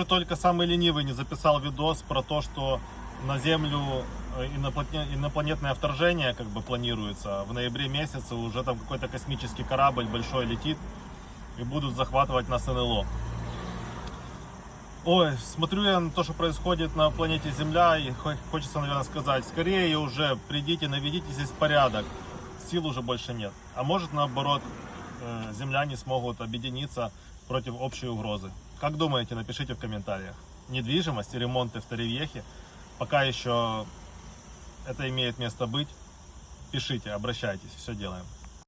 Только самый ленивый не записал видос про то, что на Землю инопланетное вторжение как бы планируется. В ноябре месяце уже там какой-то космический корабль большой летит и будут захватывать нас НЛО. Ой, смотрю я на то, что происходит на планете Земля, и хочется, наверное, сказать, скорее уже придите, наведите здесь порядок, сил уже больше нет. А может, наоборот, земляне смогут объединиться против общей угрозы. Как думаете, напишите в комментариях. Недвижимость и ремонты в Торревьехе, пока еще это имеет место быть, пишите, обращайтесь, все делаем.